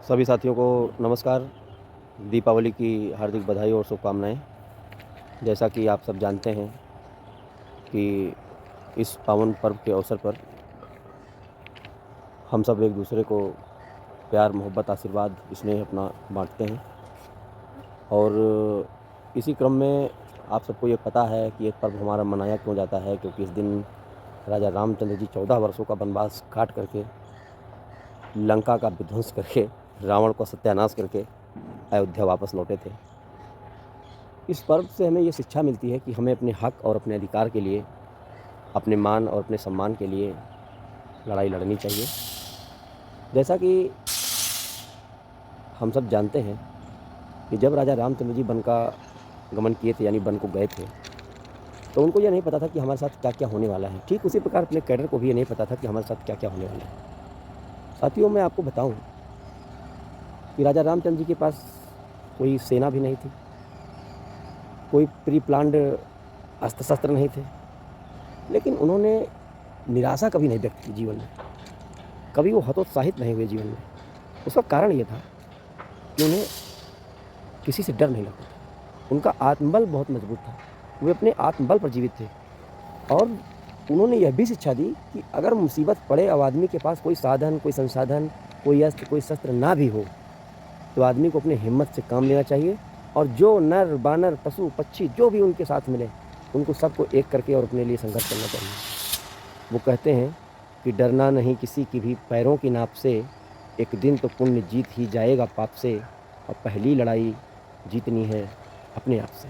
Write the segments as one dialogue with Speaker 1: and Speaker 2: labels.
Speaker 1: सभी साथियों को नमस्कार। दीपावली की हार्दिक बधाई और शुभकामनाएँ। जैसा कि आप सब जानते हैं कि इस पावन पर्व के अवसर पर हम सब एक दूसरे को प्यार, मोहब्बत, आशीर्वाद, स्नेह अपना बाँटते हैं। और इसी क्रम में आप सबको ये पता है कि ये पर्व हमारा मनाया क्यों जाता है, क्योंकि इस दिन राजा रामचंद्र जी 14 वर्षों का वनवास काट करके, लंका का विध्वंस करके, रावण को सत्यानाश करके अयोध्या वापस लौटे थे। इस पर्व से हमें ये शिक्षा मिलती है कि हमें अपने हक और अपने अधिकार के लिए, अपने मान और अपने सम्मान के लिए लड़ाई लड़नी चाहिए। जैसा कि हम सब जानते हैं कि जब राजा रामचंद्र जी वन का गमन किए थे, यानी वन को गए थे, तो उनको ये नहीं पता था कि हमारे साथ क्या-क्या होने वाला है। ठीक उसी प्रकार अपने कैडर को भी ये नहीं पता था कि हमारे साथ क्या-क्या होने वाला है। साथियों, मैं आपको बताऊँ कि राजा रामचंद्र जी के पास कोई सेना भी नहीं थी, कोई प्री प्लान्ड अस्त्र-शस्त्र नहीं थे, लेकिन उन्होंने निराशा कभी नहीं व्यक्त की जीवन में। कभी वो हतोत्साहित नहीं हुए जीवन में। उसका कारण ये था कि उन्हें किसी से डर नहीं लगता था। उनका आत्मबल बहुत मजबूत था। वे अपने आत्मबल पर जीवित थे और उन्होंने यह भी शिक्षा दी कि अगर मुसीबत पड़े और आदमी के पास कोई साधन, कोई संसाधन, कोई अस्त्र, कोई शस्त्र ना भी हो, तो आदमी को अपनी हिम्मत से काम लेना चाहिए और जो नर, बानर, पशु, पक्षी जो भी उनके साथ मिले, उनको सबको एक करके और अपने लिए संघर्ष करना चाहिए। वो कहते हैं कि डरना नहीं किसी की भी पैरों की नाप से, एक दिन तो पुण्य जीत ही जाएगा पाप से, और पहली लड़ाई जीतनी है अपने आप से।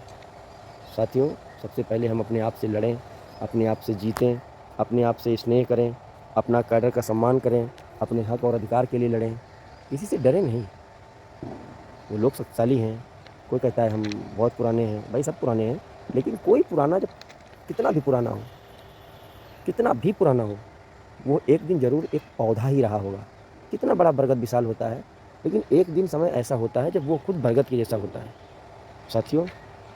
Speaker 1: साथियों, सबसे पहले हम अपने आप से लड़ें, अपने आप से जीतें, अपने आप से स्नेह करें, अपना कैडर का सम्मान करें, अपने हक और अधिकार के लिए लड़ें। किसी से डरें नहीं। वो लोग शक्तिशाली हैं। कोई कहता है हम बहुत पुराने हैं, भाई सब पुराने हैं, लेकिन कोई पुराना जब कितना भी पुराना हो, कितना भी पुराना हो, वो एक दिन ज़रूर एक पौधा ही रहा होगा। कितना बड़ा बरगद विशाल होता है, लेकिन एक दिन समय ऐसा होता है जब वो खुद बरगद के जैसा होता है। साथियों,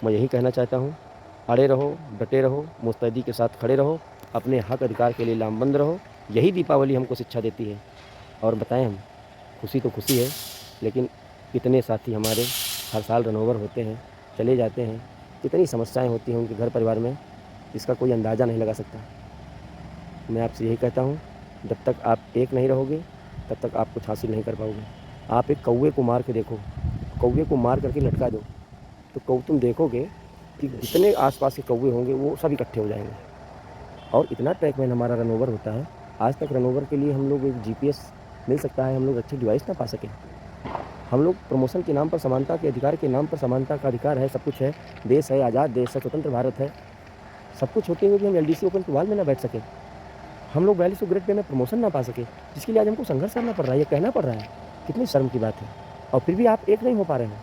Speaker 1: मैं यही कहना चाहता हूँ, अड़े रहो, डटे रहो, मुस्तैदी के साथ खड़े रहो, अपने हक अधिकार के लिए लामबंद रहो। यही दीपावली हमको शिक्षा देती है। और बताएं हम, खुशी तो खुशी है, लेकिन कितने साथी हमारे हर साल रनओवर होते हैं, चले जाते हैं, कितनी समस्याएं होती हैं उनके घर परिवार में, इसका कोई अंदाज़ा नहीं लगा सकता। मैं आपसे यही कहता हूँ, जब तक आप एक नहीं रहोगे, तब तक आप कुछ हासिल नहीं कर पाओगे। आप एक कौवे को मार के देखो, कौवे को मार करके लटका दो, तो तुम देखोगे कि जितने आसपास के कौवे होंगे वो सब इकट्ठे हो जाएंगे। और इतना ट्रैकमैन हमारा रनओवर होता है, आज तक रनओवर के लिए हम लोग एक जीपीएस मिल सकता है, हम लोग अच्छे डिवाइस ना पा सकें। हम लोग प्रमोशन के नाम पर, समानता के अधिकार के नाम पर, समानता का अधिकार है, सब कुछ है, देश है, आज़ाद देश है, स्वतंत्र भारत है, सब कुछ होते हुए भी हम एलडीसी ओपन टू ऑल में ना बैठ सकें। हम लोग 4200 ग्रेड पे में प्रमोशन ना पा सके, जिसके लिए आज हमको संघर्ष करना पड़ रहा है, ये कहना पड़ रहा है। कितनी शर्म की बात है। और फिर भी आप एक नहीं हो पा रहे हैं।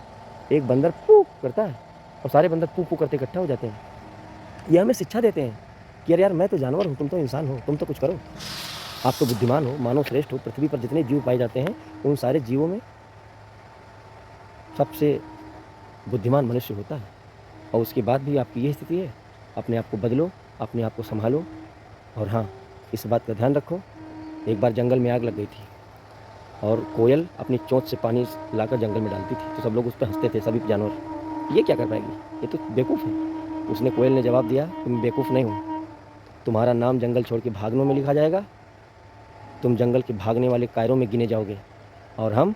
Speaker 1: एक बंदर पू करता है और सारे बंदर पू पू करते इकट्ठा हो जाते हैं। ये हमें शिक्षा देते हैं कि यार मैं तो जानवर हूँ, तुम तो इंसान हो, तुम तो कुछ करो। आप तो बुद्धिमान हो, मानव श्रेष्ठ हो। पृथ्वी पर जितने जीव पाए जाते हैं, उन सारे जीवों में सबसे बुद्धिमान मनुष्य होता है। और उसके बाद भी आपकी ये स्थिति है। अपने आप को बदलो, अपने आप को संभालो। और हाँ, इस बात का ध्यान रखो, एक बार जंगल में आग लग गई थी और कोयल अपनी चोंच से पानी लाकर जंगल में डालती थी, तो सब लोग उस पर हंसते थे, सभी जानवर। ये क्या कर पाएगी, ये तो बेवकूफ़ है। उसने, कोयल ने जवाब दिया, तुम बेवकूफ़ नहीं हो, तुम्हारा नाम जंगल छोड़ के भागनों में लिखा जाएगा, तुम जंगल के भागने वाले कायरों में गिने जाओगे और हम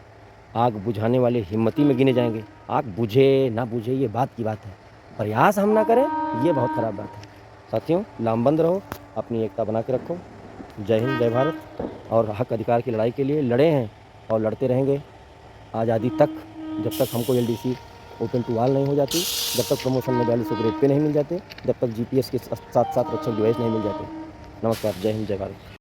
Speaker 1: आग बुझाने वाले हिम्मती में गिने जाएंगे। आग बुझे ना बुझे ये बात की बात है, प्रयास हम ना करें ये बहुत ख़राब बात है। साथियों, लामबंद रहो, अपनी एकता बना के रखो। जय हिंद, जय भारत। और हक अधिकार की लड़ाई के लिए लड़े हैं और लड़ते रहेंगे आज़ादी तक, जब तक हमको एलडीसी ओपन टू ऑल नहीं हो जाती, जब तक प्रमोशन में 4200 ग्रेड पे नहीं मिल जाते, जब तक जीपीएस के साथ साथ रक्षक डिवाइस नहीं मिल जाते। नमस्कार, जय हिंद, जय भारत।